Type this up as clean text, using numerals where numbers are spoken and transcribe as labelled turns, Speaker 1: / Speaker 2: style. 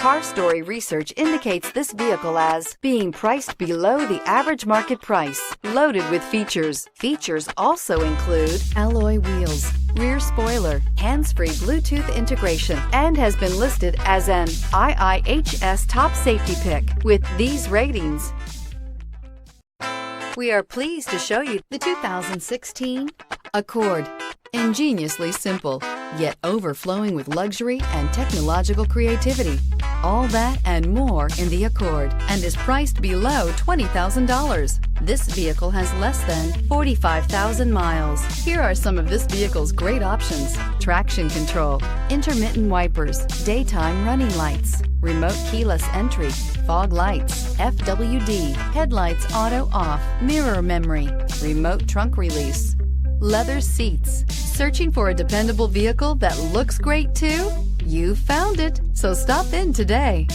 Speaker 1: Car Story research indicates this vehicle as being priced below the average market price, loaded with features. Features also include alloy wheels, rear spoiler, hands-free Bluetooth integration, and has been listed as an IIHS top safety pick with these ratings. We are pleased to show you the 2016 Accord. Ingeniously simple, yet overflowing with luxury and technological creativity. All that and more in the Accord, and is priced below $20,000. This vehicle has less than 45,000 miles. Here are some of this vehicle's great options: traction control, intermittent wipers, daytime running lights, remote keyless entry, fog lights, FWD, headlights auto off, mirror memory, remote trunk release, leather seats. Searching for a dependable vehicle that looks great too? You found it, so stop in today.